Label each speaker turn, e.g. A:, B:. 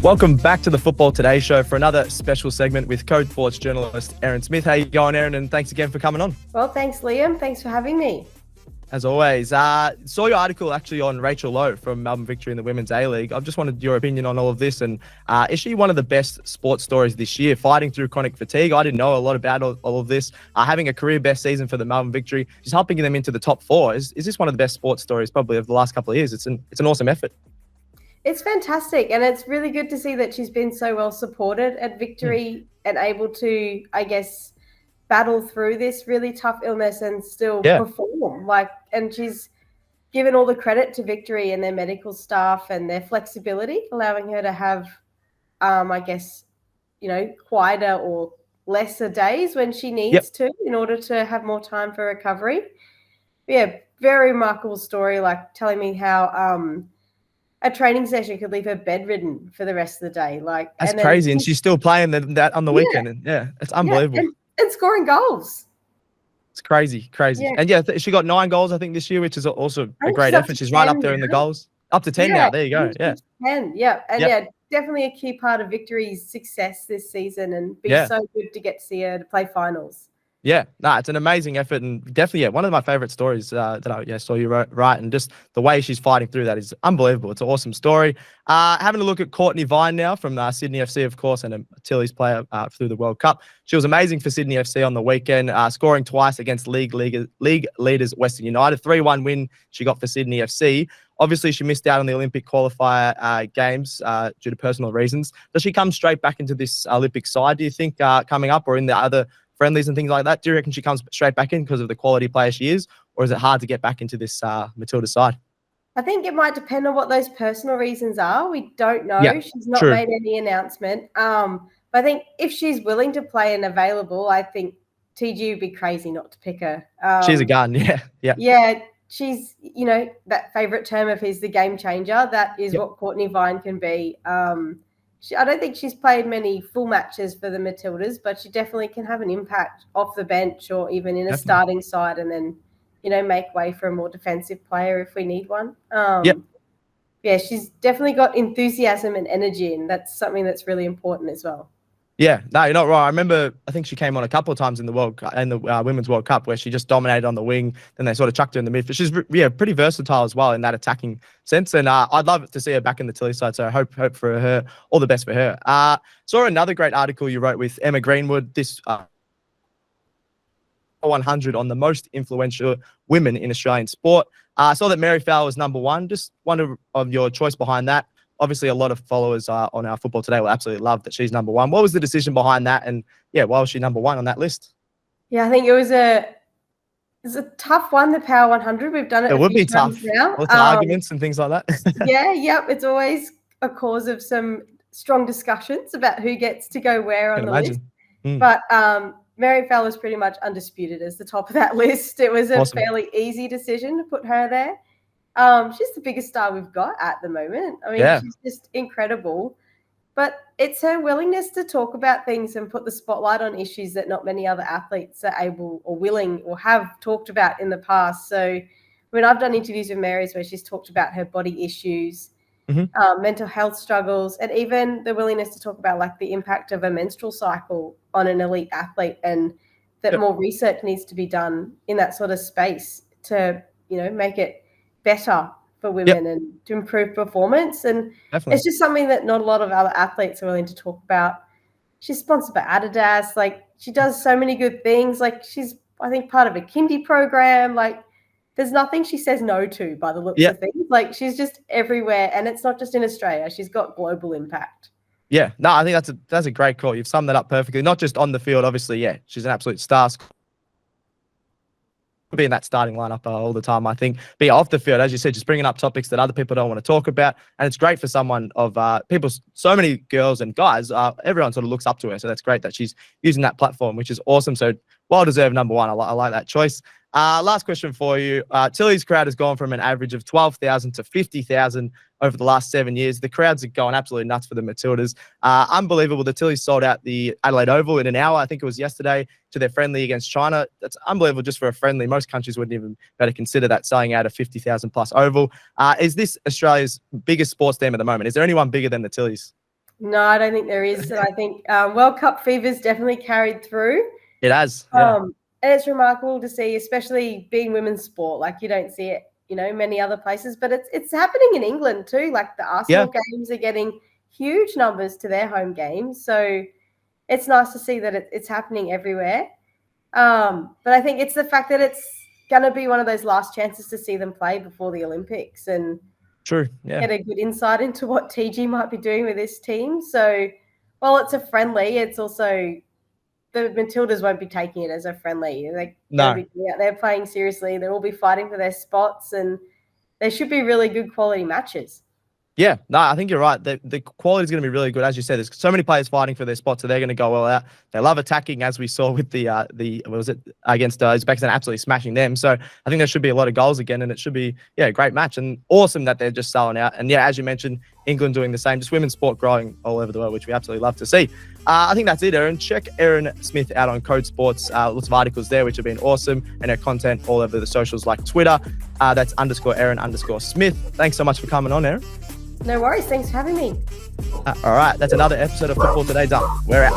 A: Welcome back to the Football Today show for another special segment with Code Sports journalist Erin Smith. How you going, Erin? And thanks again for coming on.
B: Well, thanks, Liam. Thanks for having me.
A: As always, saw your article actually on Rachel Lowe from Melbourne Victory in the Women's A-League. I've just wanted your opinion on all of this. And is she one of the best sports stories this year, fighting through chronic fatigue? I didn't know a lot about all of this. Having a career best season for the Melbourne Victory, she's helping them into the top four. Is this one of the best sports stories probably of the last couple of years? It's an awesome effort.
B: It's fantastic, and it's really good to see that she's been so well supported at Victory and able to, I guess, battle through this really tough illness and still perform. And she's given all the credit to Victory and their medical staff and their flexibility, allowing her to have, quieter or lesser days when she needs to in order to have more time for recovery. Yeah, very remarkable story, telling me how a training session could leave her bedridden for the rest of the day.
A: That's crazy, and she's still playing that on the weekend. And it's unbelievable.
B: And scoring goals.
A: It's crazy. Yeah. And she got 9 goals, I think, this year, which is also a great effort. She's right up there in the goals. Up to 10 now. There you go. Yeah.
B: 10, definitely a key part of Victory's success this season, and so good to get to see her to play finals.
A: Yeah, it's an amazing effort, and definitely, one of my favorite stories that I saw you write, and just the way she's fighting through that is unbelievable. It's an awesome story. Having a look at Cortnee Vine now from Sydney FC, of course, and a Tilly's player through the World Cup. She was amazing for Sydney FC on the weekend, scoring twice against league leaders Western United. 3-1 win she got for Sydney FC. Obviously, she missed out on the Olympic qualifier games due to personal reasons. Does she come straight back into this Olympic side, do you think, coming up, or in the other friendlies and things like that? Do you reckon she comes straight back in because of the quality player she is, or is it hard to get back into this Matilda side?
B: I think it might depend on what those personal reasons are. We don't know. She's not made any announcement. But I think if she's willing to play and available, I think TG would be crazy not to pick her.
A: She's a gun,
B: Yeah, she's, that favourite term of his, the game changer. That is what Cortnee Vine can be. I don't think she's played many full matches for the Matildas, but she definitely can have an impact off the bench or even in a starting side, and then, make way for a more defensive player if we need one. She's definitely got enthusiasm and energy, and that's something that's really important as well.
A: Yeah, no, you're not wrong. I think she came on a couple of times in the Women's World Cup where she just dominated on the wing. Then they sort of chucked her in the midfield. She's pretty versatile as well in that attacking sense. And I'd love to see her back in the Tilly side. So I hope for her, all the best for her. Saw another great article you wrote with Emma Greenwood. This 100 on the most influential women in Australian sport. I saw that Mary Fowler was number 1. Just wonder of your choice behind that. Obviously, a lot of followers on our Football Today will absolutely love that she's number 1. What was the decision behind that? And why was she number 1 on that list?
B: Yeah, I think it was a tough one, the Power 100. We've done it.
A: It would be tough. Now. Lots of arguments and things like that.
B: It's always a cause of some strong discussions about who gets to go where on the list. But Mary Fowler was pretty much undisputed as the top of that list. It was a fairly easy decision to put her there. She's the biggest star we've got at the moment. She's just incredible. But it's her willingness to talk about things and put the spotlight on issues that not many other athletes are able or willing or have talked about in the past. So, I've done interviews with Mary's where she's talked about her body issues, mental health struggles, and even the willingness to talk about the impact of a menstrual cycle on an elite athlete, and that more research needs to be done in that sort of space to, make it better for women and to improve performance. And it's just something that not a lot of other athletes are willing to talk about. She's sponsored by Adidas. She does so many good things. She's, I think, part of a kindy program. There's nothing she says no to by the looks of things. She's just everywhere, and it's not just in Australia. She's got global impact. Yeah, no,
A: I think that's a great call. You've summed that up perfectly. Not just on the field, obviously. She's an absolute star. Be in that starting lineup all the time, I think. Be off the field, as you said, just bringing up topics that other people don't want to talk about. And it's great for someone of people, so many girls and guys, everyone sort of looks up to her. So that's great that she's using that platform, which is awesome. So well-deserved number 1. I like that choice. Last question for you. Tilly's crowd has gone from an average of 12,000 to 50,000 over the last 7 years. The crowds are going absolutely nuts for the Matildas. Unbelievable. The Tillies sold out the Adelaide Oval in an hour. I think it was yesterday, to their friendly against China. That's unbelievable just for a friendly. Most countries wouldn't even better consider that, selling out a 50,000 plus oval. Is this Australia's biggest sports team at the moment? Is there anyone bigger than the Tillies?
B: No, I don't think there is. And I think World Cup fever's definitely carried through.
A: It has. Yeah.
B: And it's remarkable to see, especially being women's sport. Like, you don't see it, many other places, but it's happening in England too. Like, the Arsenal games are getting huge numbers to their home games. So it's nice to see that it's happening everywhere. But I think it's the fact that it's going to be one of those last chances to see them play before the Olympics and get a good insight into what TG might be doing with this team. So while it's a friendly, it's also the Matildas won't be taking it as a friendly. They're playing seriously. They will be fighting for their spots, and they should be really good quality matches.
A: Yeah, no, I think you're right. The quality is going to be really good. As you said, there's so many players fighting for their spots, so they're going to go well out. They love attacking, as we saw with the what was it, against Uzbekistan, absolutely smashing them. So I think there should be a lot of goals again, and it should be, a great match. And awesome that they're just selling out. And as you mentioned, England doing the same, just women's sport growing all over the world, which we absolutely love to see. I think that's it, Erin. Check Erin Smith out on Code Sports. Lots of articles there, which have been awesome, and her content all over the socials like Twitter. That's _Erin_Smith. Thanks so much for coming on, Erin.
B: No worries. Thanks for having me.
A: All right. That's another episode of Football Today done. We're out.